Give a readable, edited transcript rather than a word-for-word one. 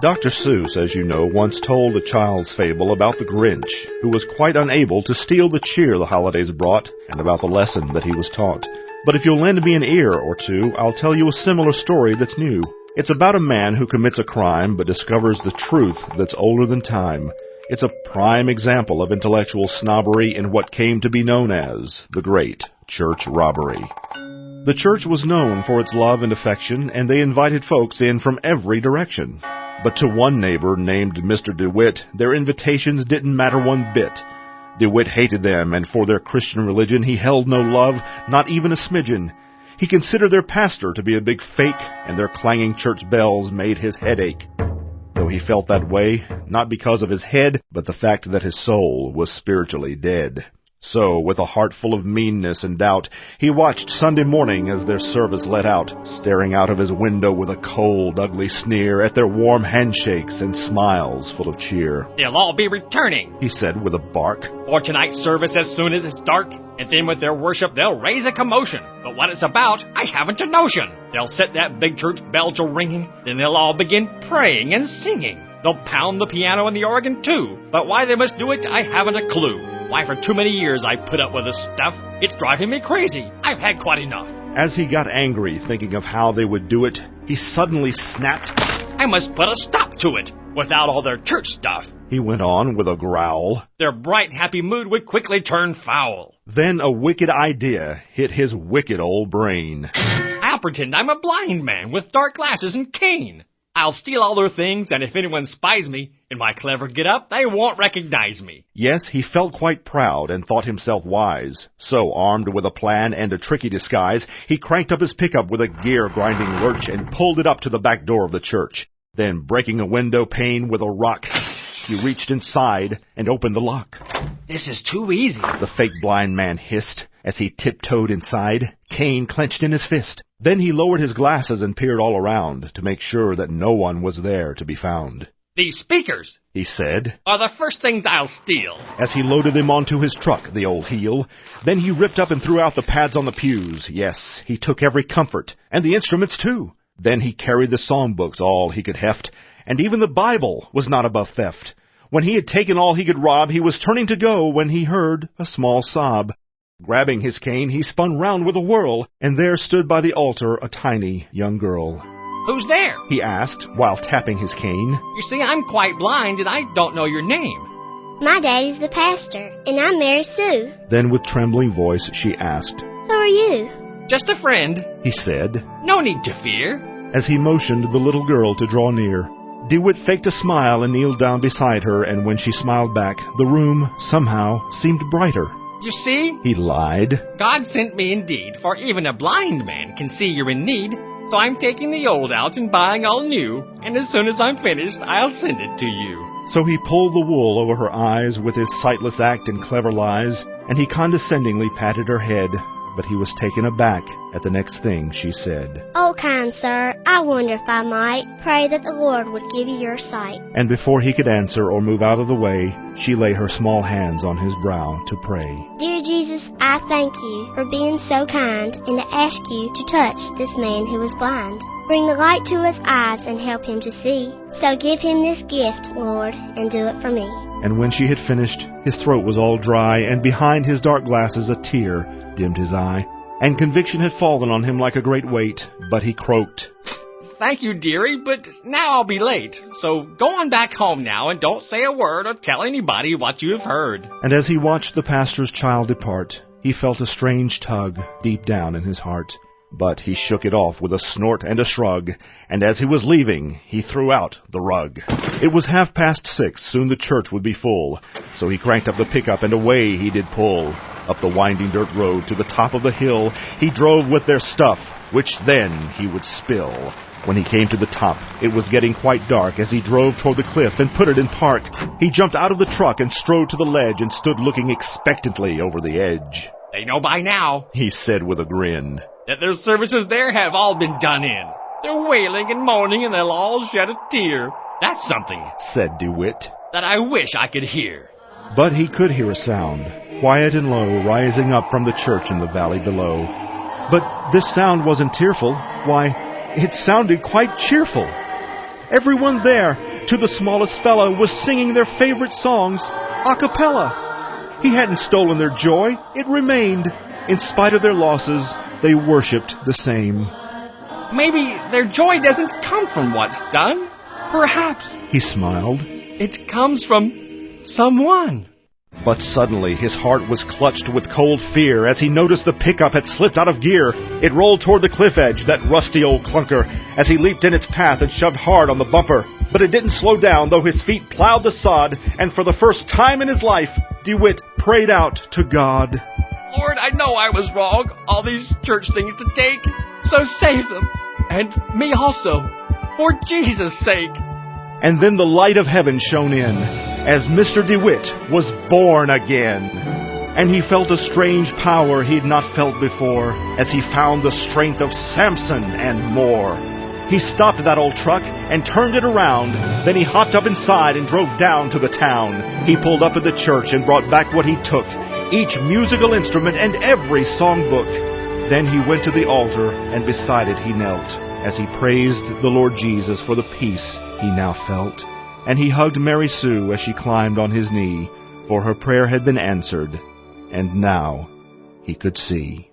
Dr. Seuss, as you know, once told a child's fable about the Grinch, who was quite unable to steal the cheer the holidays brought, and about the lesson that he was taught. But if you'll lend me an ear or two, I'll tell you a similar story that's new. It's about a man who commits a crime but discovers the truth that's older than time. It's a prime example of intellectual snobbery in what came to be known as the Great Church Robbery. The church was known for its love and affection, and they invited folks in from every direction. But to one neighbor named Mr. DeWitt, their invitations didn't matter one bit. DeWitt hated them, and for their Christian religion he held no love, not even a smidgen. He considered their pastor to be a big fake, and their clanging church bells made his head ache. Though he felt that way, not because of his head, but the fact that his soul was spiritually dead. So, with a heart full of meanness and doubt, he watched Sunday morning as their service let out, staring out of his window with a cold, ugly sneer at their warm handshakes and smiles full of cheer. "They'll all be returning," he said with a bark, "for tonight's service as soon as it's dark, and then with their worship they'll raise a commotion. But what it's about, I haven't a notion. They'll set that big church bell to ringing, then they'll all begin praying and singing. They'll pound the piano and the organ too, but why they must do it, I haven't a clue. Why, for too many years I put up with this stuff. It's driving me crazy. I've had quite enough." As he got angry thinking of how they would do it, he suddenly snapped, "I must put a stop to it, without all their church stuff," he went on with a growl. "Their bright, happy mood would quickly turn foul." Then a wicked idea hit his wicked old brain. "I'll pretend I'm a blind man with dark glasses and cane. I'll steal all their things, and if anyone spies me, in my clever get-up, they won't recognize me." Yes, he felt quite proud and thought himself wise. So, armed with a plan and a tricky disguise, he cranked up his pickup with a gear-grinding lurch and pulled it up to the back door of the church. Then, breaking a window pane with a rock, he reached inside and opened the lock. "This is too easy," the fake blind man hissed as he tiptoed inside, cane clenched in his fist. Then he lowered his glasses and peered all around to make sure that no one was there to be found. "These speakers," he said, "are the first things I'll steal," as he loaded them onto his truck, the old heel. Then he ripped up and threw out the pads on the pews. Yes, he took every comfort, and the instruments too. Then he carried the songbooks, all he could heft, and even the Bible was not above theft. When he had taken all he could rob, he was turning to go when he heard a small sob. Grabbing his cane, he spun round with a whirl, and there stood by the altar a tiny young girl. "Who's there?" he asked, while tapping his cane. "You see, I'm quite blind, and I don't know your name." "My daddy's the pastor, and I'm Mary Sue." Then with trembling voice she asked, "Who are you?" "Just a friend," he said, "no need to fear," as he motioned the little girl to draw near. DeWitt faked a smile and kneeled down beside her, and when she smiled back, the room, somehow, seemed brighter. "You see," he lied, "God sent me indeed, for even a blind man can see you're in need. So I'm taking the old out and buying all new, and as soon as I'm finished, I'll send it to you." So he pulled the wool over her eyes with his sightless act and clever lies, and he condescendingly patted her head, but he was taken aback at the next thing she said. "Oh, kind sir, I wonder if I might pray that the Lord would give you your sight." And before he could answer or move out of the way, she lay her small hands on his brow to pray. "Dear Jesus, I thank you for being so kind, and to ask you to touch this man who is blind. Bring the light to his eyes and help him to see. So give him this gift, Lord, and do it for me." And when she had finished, his throat was all dry, and behind his dark glasses a tear dimmed his eye, and conviction had fallen on him like a great weight, but he croaked, "Thank you, dearie, but now I'll be late. So go on back home now and don't say a word or tell anybody what you have heard." And as he watched the pastor's child depart, he felt a strange tug deep down in his heart. But he shook it off with a snort and a shrug, and as he was leaving, he threw out the rug. It was 6:30, soon the church would be full, so he cranked up the pickup and away he did pull. Up the winding dirt road to the top of the hill he drove with their stuff, which then he would spill. When he came to the top, it was getting quite dark as he drove toward the cliff and put it in park. He jumped out of the truck and strode to the ledge and stood looking expectantly over the edge. "They know by now," he said with a grin, "that their services there have all been done in. They're wailing and moaning and they'll all shed a tear. That's something," said DeWitt, "that I wish I could hear." But he could hear a sound, quiet and low, rising up from the church in the valley below. But this sound wasn't tearful. Why, it sounded quite cheerful. Everyone there, to the smallest fellow, was singing their favorite songs a cappella. He hadn't stolen their joy. It remained. In spite of their losses, they worshipped the same. Maybe their joy doesn't come from what's done. Perhaps, He smiled. it comes from someone. But suddenly his heart was clutched with cold fear as he noticed the pickup had slipped out of gear. It rolled toward the cliff edge, that rusty old clunker, as he leaped in its path and shoved hard on the bumper. But it didn't slow down, though his feet plowed the sod, and for the first time in his life, DeWitt prayed out to God. Lord, I know I was wrong. All these church things to take. So save them. And me also. For Jesus' sake. And then the light of heaven shone in, as Mr. DeWitt was born again. And he felt a strange power he'd not felt before, as he found the strength of Samson and more. He stopped that old truck and turned it around. Then he hopped up inside and drove down to the town. He pulled up at the church and brought back what he took, each musical instrument and every songbook. Then he went to the altar, and beside it he knelt, as he praised the Lord Jesus for the peace he now felt. And he hugged Mary Sue as she climbed on his knee, for her prayer had been answered, and now he could see.